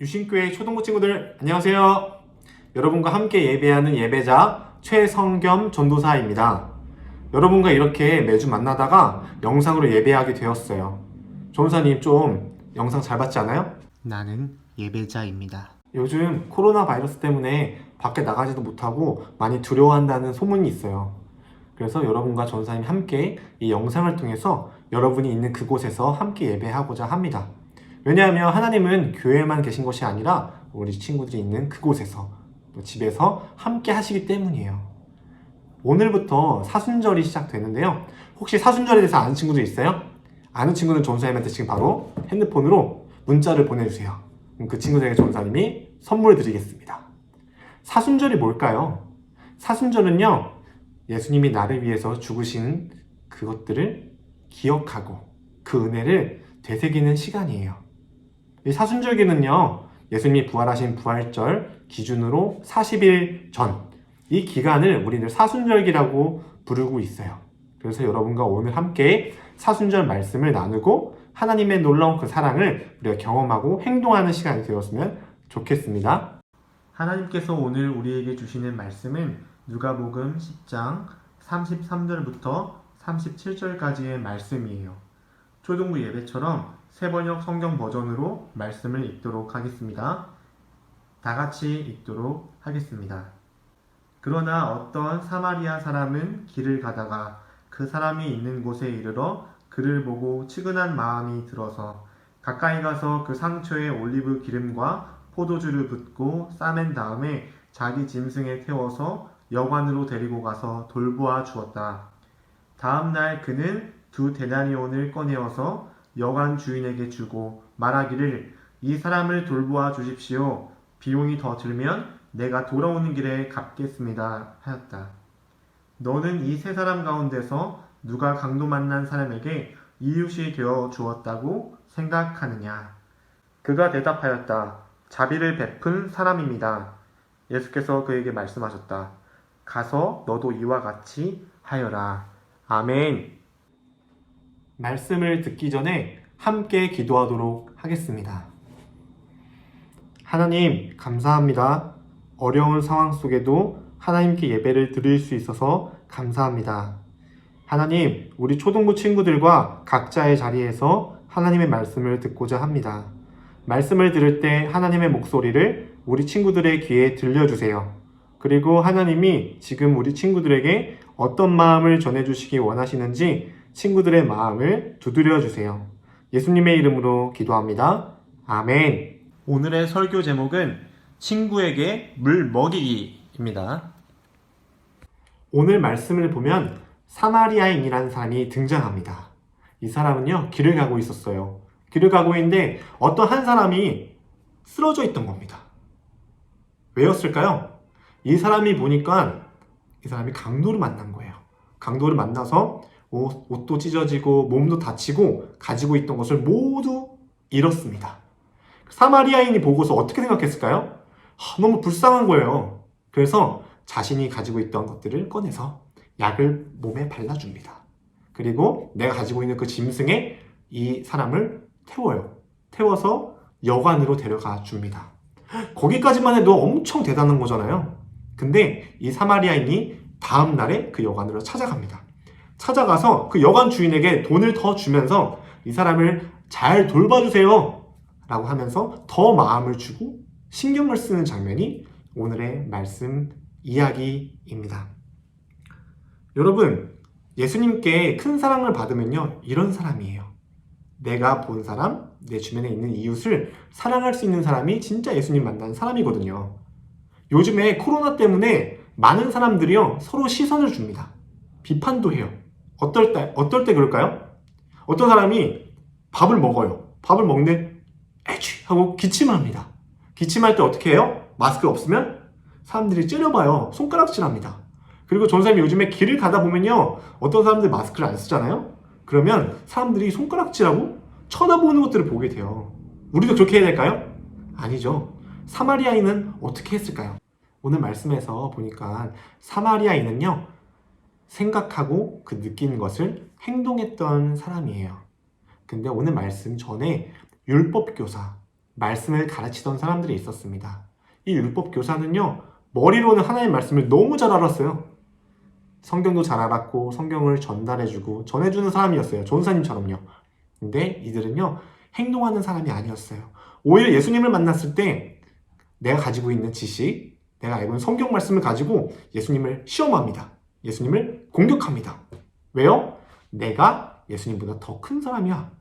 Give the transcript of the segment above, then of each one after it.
유신교회 초등부 친구들 안녕하세요. 여러분과 함께 예배하는 예배자 최성겸 전도사입니다. 여러분과 이렇게 매주 만나다가 영상으로 예배하게 되었어요. 전도사님 좀 영상 잘 봤지 않아요? 나는 예배자입니다. 요즘 코로나 바이러스 때문에 밖에 나가지도 못하고 많이 두려워한다는 소문이 있어요. 그래서 여러분과 전도사님이 함께 이 영상을 통해서 여러분이 있는 그곳에서 함께 예배하고자 합니다. 왜냐하면 하나님은 교회에만 계신 것이 아니라 우리 친구들이 있는 그곳에서 또 집에서 함께 하시기 때문이에요. 오늘부터 사순절이 시작되는데요. 혹시 사순절에 대해서 아는 친구들 있어요? 아는 친구는 전도사님한테 지금 바로 핸드폰으로 문자를 보내주세요. 그럼 그 친구들에게 전도사님이 선물 드리겠습니다. 사순절이 뭘까요? 사순절은요, 예수님이 나를 위해서 죽으신 그것들을 기억하고 그 은혜를 되새기는 시간이에요. 이 사순절기는요, 예수님이 부활하신 부활절 기준으로 40일 전, 이 기간을 우리는 사순절기라고 부르고 있어요. 그래서 여러분과 오늘 함께 사순절 말씀을 나누고 하나님의 놀라운 그 사랑을 우리가 경험하고 행동하는 시간이 되었으면 좋겠습니다. 하나님께서 오늘 우리에게 주시는 말씀은 누가복음 10장 33절부터 37절까지의 말씀이에요. 초등부 예배처럼 세번역 성경 버전으로 말씀을 읽도록 하겠습니다. 다 같이 읽도록 하겠습니다. 그러나 어떤 사마리아 사람은 길을 가다가 그 사람이 있는 곳에 이르러 그를 보고 측은한 마음이 들어서 가까이 가서 그 상처에 올리브 기름과 포도주를 붓고 싸맨 다음에 자기 짐승에 태워서 여관으로 데리고 가서 돌보아 주었다. 다음 날 그는 2데나리온을 꺼내어서 여관 주인에게 주고 말하기를 이 사람을 돌보아 주십시오. 비용이 더 들면 내가 돌아오는 길에 갚겠습니다 하였다. 너는 이 세 사람 가운데서 누가 강도 만난 사람에게 이웃이 되어 주었다고 생각하느냐? 그가 대답하였다. 자비를 베푼 사람입니다. 예수께서 그에게 말씀하셨다. 가서 너도 이와 같이 하여라. 아멘. 말씀을 듣기 전에 함께 기도하도록 하겠습니다. 하나님, 감사합니다. 어려운 상황 속에도 하나님께 예배를 드릴 수 있어서 감사합니다. 하나님, 우리 초등부 친구들과 각자의 자리에서 하나님의 말씀을 듣고자 합니다. 말씀을 들을 때 하나님의 목소리를 우리 친구들의 귀에 들려주세요. 그리고 하나님이 지금 우리 친구들에게 어떤 마음을 전해주시기 원하시는지 친구들의 마음을 두드려 주세요. 예수님의 이름으로 기도합니다. 아멘. 오늘의 설교 제목은 친구에게 물 먹이기입니다. 오늘 말씀을 보면 사마리아인이라는 사람이 등장합니다. 이 사람은요, 길을 가고 있었어요. 길을 가고 있는데 어떤 한 사람이 쓰러져 있던 겁니다. 왜였을까요? 이 사람이 보니까 이 사람이 강도를 만난 거예요. 강도를 만나서 옷도 찢어지고 몸도 다치고 가지고 있던 것을 모두 잃었습니다. 사마리아인이 보고서 어떻게 생각했을까요? 너무 불쌍한 거예요. 그래서 자신이 가지고 있던 것들을 꺼내서 약을 몸에 발라줍니다. 그리고 내가 가지고 있는 그 짐승에 이 사람을 태워요. 태워서 여관으로 데려가 줍니다. 거기까지만 해도 엄청 대단한 거잖아요. 근데 이 사마리아인이 다음 날에 그 여관으로 찾아갑니다. 찾아가서 그 여관 주인에게 돈을 더 주면서 이 사람을 잘 돌봐주세요 라고 하면서 더 마음을 주고 신경을 쓰는 장면이 오늘의 말씀 이야기입니다. 여러분, 예수님께 큰 사랑을 받으면요, 이런 사람이에요. 내가 본 사람, 내 주변에 있는 이웃을 사랑할 수 있는 사람이 진짜 예수님 만난 사람이거든요. 요즘에 코로나 때문에 많은 사람들이요, 서로 시선을 줍니다. 비판도 해요. 어떨 때 그럴까요? 어떤 사람이 밥을 먹어요. 밥을 먹는데 에취 하고 기침을 합니다. 기침할 때 어떻게 해요? 마스크 없으면 사람들이 째려봐요. 손가락질합니다. 그리고 전사님이 요즘에 길을 가다 보면요, 어떤 사람들 마스크를 안 쓰잖아요? 그러면 사람들이 손가락질하고 쳐다보는 것들을 보게 돼요. 우리도 그렇게 해야 될까요? 아니죠. 사마리아인은 어떻게 했을까요? 오늘 말씀에서 보니까 사마리아인은요, 생각하고 그 느낀 것을 행동했던 사람이에요. 근데 오늘 말씀 전에 율법교사, 말씀을 가르치던 사람들이 있었습니다. 이 율법 교사는요, 머리로는 하나님의 말씀을 너무 잘 알았어요. 성경도 잘 알았고 성경을 전달해주고 전해주는 사람이었어요. 전사님처럼요. 근데 이들은요, 행동하는 사람이 아니었어요. 오히려 예수님을 만났을 때 내가 가지고 있는 지식, 내가 알고 있는 성경 말씀을 가지고 예수님을 시험합니다. 예수님을 공격합니다. 왜요? 내가 예수님보다 더 큰 사람이야.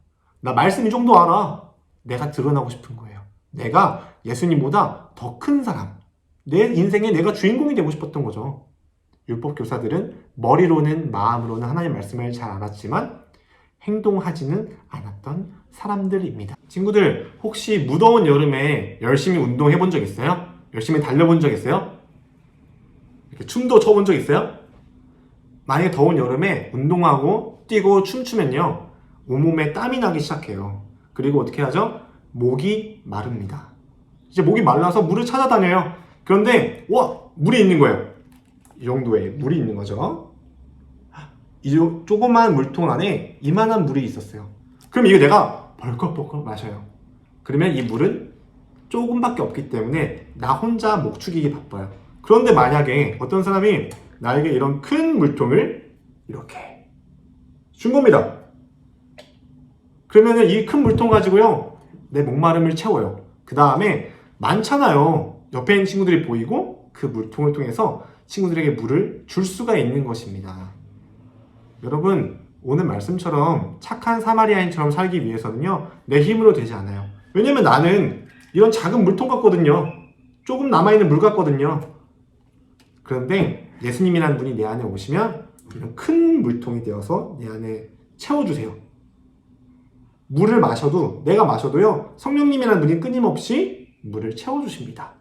나 말씀 이 정도 알아. 내가 드러나고 싶은 거예요. 내가 예수님보다 더 큰 사람. 내 인생에 내가 주인공이 되고 싶었던 거죠. 율법 교사들은 머리로는 마음으로는 하나님의 말씀을 잘 알았지만 행동하지는 않았던 사람들입니다. 친구들, 혹시 무더운 여름에 열심히 운동해 본 적 있어요? 열심히 달려본 적 있어요? 이렇게 춤도 춰본 적 있어요? 만약에 더운 여름에 운동하고 뛰고 춤추면요, 온몸에 땀이 나기 시작해요. 그리고 어떻게 하죠? 목이 마릅니다. 이제 목이 말라서 물을 찾아다녀요. 그런데 물이 있는 거예요. 이 정도의 물이 있는 거죠. 이 조그만 물통 안에 이만한 물이 있었어요. 그럼 이거 내가 벌컥벌컥 마셔요. 그러면 이 물은 조금밖에 없기 때문에 나 혼자 목 축이기 바빠요. 그런데 만약에 어떤 사람이 나에게 이런 큰 물통을 이렇게 준 겁니다. 그러면 이 큰 물통 가지고요, 내 목마름을 채워요. 그 다음에 많잖아요. 옆에 있는 친구들이 보이고 그 물통을 통해서 친구들에게 물을 줄 수가 있는 것입니다. 여러분, 오늘 말씀처럼 착한 사마리아인처럼 살기 위해서는요, 내 힘으로 되지 않아요. 왜냐면 나는 이런 작은 물통 같거든요. 조금 남아있는 물 같거든요. 그런데 예수님이라는 분이 내 안에 오시면 이런 큰 물통이 되어서 내 안에 채워주세요. 물을 마셔도, 내가 마셔도요, 성령님이라는 분이 끊임없이 물을 채워주십니다.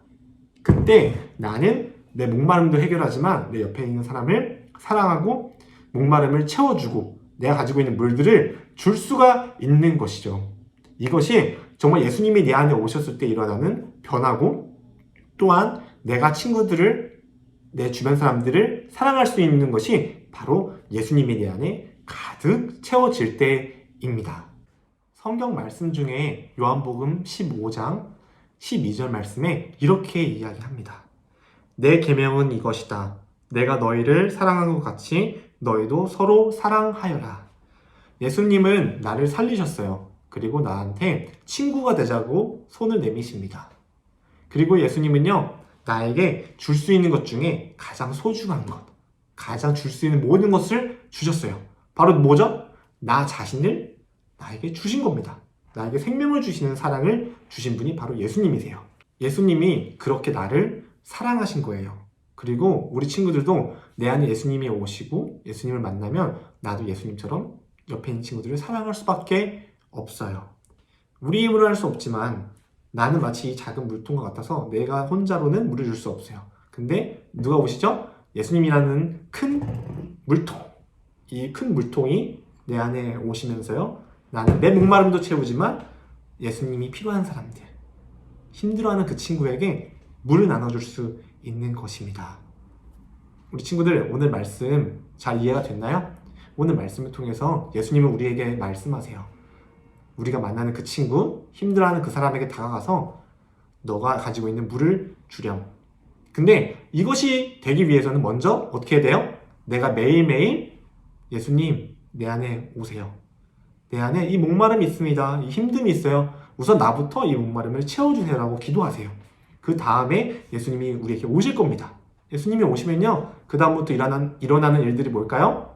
그때 나는 내 목마름도 해결하지만 내 옆에 있는 사람을 사랑하고 목마름을 채워주고 내가 가지고 있는 물들을 줄 수가 있는 것이죠. 이것이 정말 예수님이 내 안에 오셨을 때 일어나는 변화고, 또한 내가 친구들을, 내 주변 사람들을 사랑할 수 있는 것이 바로 예수님이 내 안에 가득 채워질 때입니다. 성경 말씀 중에 요한복음 15장 12절 말씀에 이렇게 이야기합니다. 내 계명은 이것이다. 내가 너희를 사랑한 것 같이 너희도 서로 사랑하여라. 예수님은 나를 살리셨어요. 그리고 나한테 친구가 되자고 손을 내미십니다. 그리고 예수님은요, 나에게 줄 수 있는 것 중에 가장 소중한 것, 가장 줄 수 있는 모든 것을 주셨어요. 바로 뭐죠? 나 자신을 나에게 주신 겁니다. 나에게 생명을 주시는 사랑을 주신 분이 바로 예수님이세요. 예수님이 그렇게 나를 사랑하신 거예요. 그리고 우리 친구들도 내 안에 예수님이 오시고 예수님을 만나면 나도 예수님처럼 옆에 있는 친구들을 사랑할 수밖에 없어요. 우리 힘으로 할 수 없지만 나는 마치 이 작은 물통과 같아서 내가 혼자로는 물을 줄 수 없어요. 근데 누가 오시죠? 예수님이라는 큰 물통. 이 큰 물통이 내 안에 오시면서요, 나는 내 목마름도 채우지만 예수님이 필요한 사람들, 힘들어하는 그 친구에게 물을 나눠줄 수 있는 것입니다. 우리 친구들, 오늘 말씀 잘 이해가 됐나요? 오늘 말씀을 통해서 예수님은 우리에게 말씀하세요. 우리가 만나는 그 친구, 힘들어하는 그 사람에게 다가가서 너가 가지고 있는 물을 주렴. 근데 이것이 되기 위해서는 먼저 어떻게 해야 돼요? 내가 매일매일 예수님, 내 안에 오세요. 내 안에 이 목마름이 있습니다. 이 힘듦이 있어요. 우선 나부터 이 목마름을 채워주세요라고 기도하세요. 그 다음에 예수님이 우리에게 오실 겁니다. 예수님이 오시면요, 그 다음부터 일어나는 일들이 뭘까요?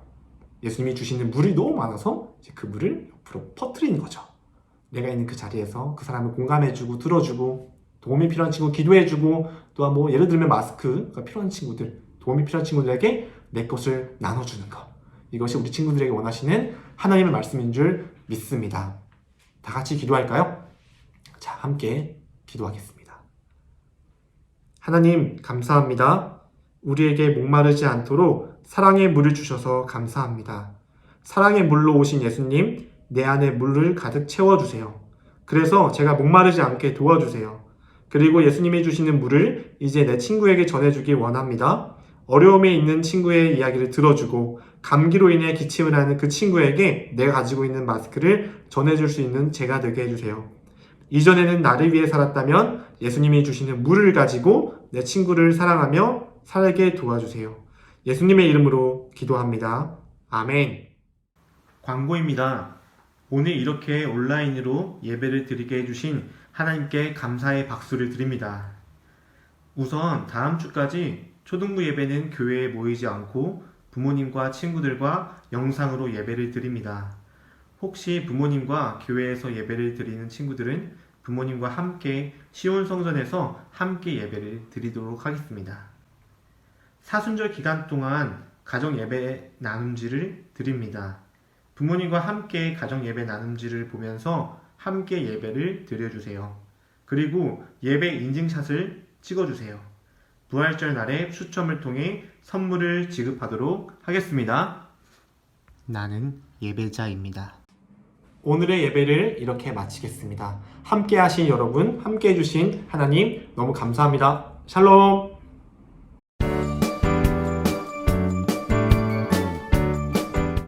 예수님이 주시는 물이 너무 많아서 이제 그 물을 옆으로 퍼뜨리는 거죠. 내가 있는 그 자리에서 그 사람을 공감해주고 들어주고 도움이 필요한 친구 기도해주고, 또한 뭐 예를 들면 마스크가 필요한 친구들, 도움이 필요한 친구들에게 내 것을 나눠주는 것. 이것이 우리 친구들에게 원하시는 하나님의 말씀인 줄 믿습니다. 다 같이 기도할까요? 자, 함께 기도하겠습니다. 하나님, 감사합니다. 우리에게 목마르지 않도록 사랑의 물을 주셔서 감사합니다. 사랑의 물로 오신 예수님, 내 안에 물을 가득 채워주세요. 그래서 제가 목마르지 않게 도와주세요. 그리고 예수님이 주시는 물을 이제 내 친구에게 전해주기 원합니다. 어려움에 있는 친구의 이야기를 들어주고 감기로 인해 기침을 하는 그 친구에게 내가 가지고 있는 마스크를 전해줄 수 있는 제가 되게 해주세요. 이전에는 나를 위해 살았다면 예수님이 주시는 물을 가지고 내 친구를 사랑하며 살게 도와주세요. 예수님의 이름으로 기도합니다. 아멘. 광고입니다. 오늘 이렇게 온라인으로 예배를 드리게 해주신 하나님께 감사의 박수를 드립니다. 우선 다음 주까지 초등부 예배는 교회에 모이지 않고 부모님과 친구들과 영상으로 예배를 드립니다. 혹시 부모님과 교회에서 예배를 드리는 친구들은 부모님과 함께 시온성전에서 함께 예배를 드리도록 하겠습니다. 사순절 기간 동안 가정 예배 나눔지를 드립니다. 부모님과 함께 가정 예배 나눔지를 보면서 함께 예배를 드려주세요. 그리고 예배 인증샷을 찍어주세요. 부활절 날에 추첨을 통해 선물을 지급하도록 하겠습니다. 나는 예배자입니다. 오늘의 예배를 이렇게 마치겠습니다. 함께 하신 여러분, 함께 해주신 하나님 너무 감사합니다. 샬롬!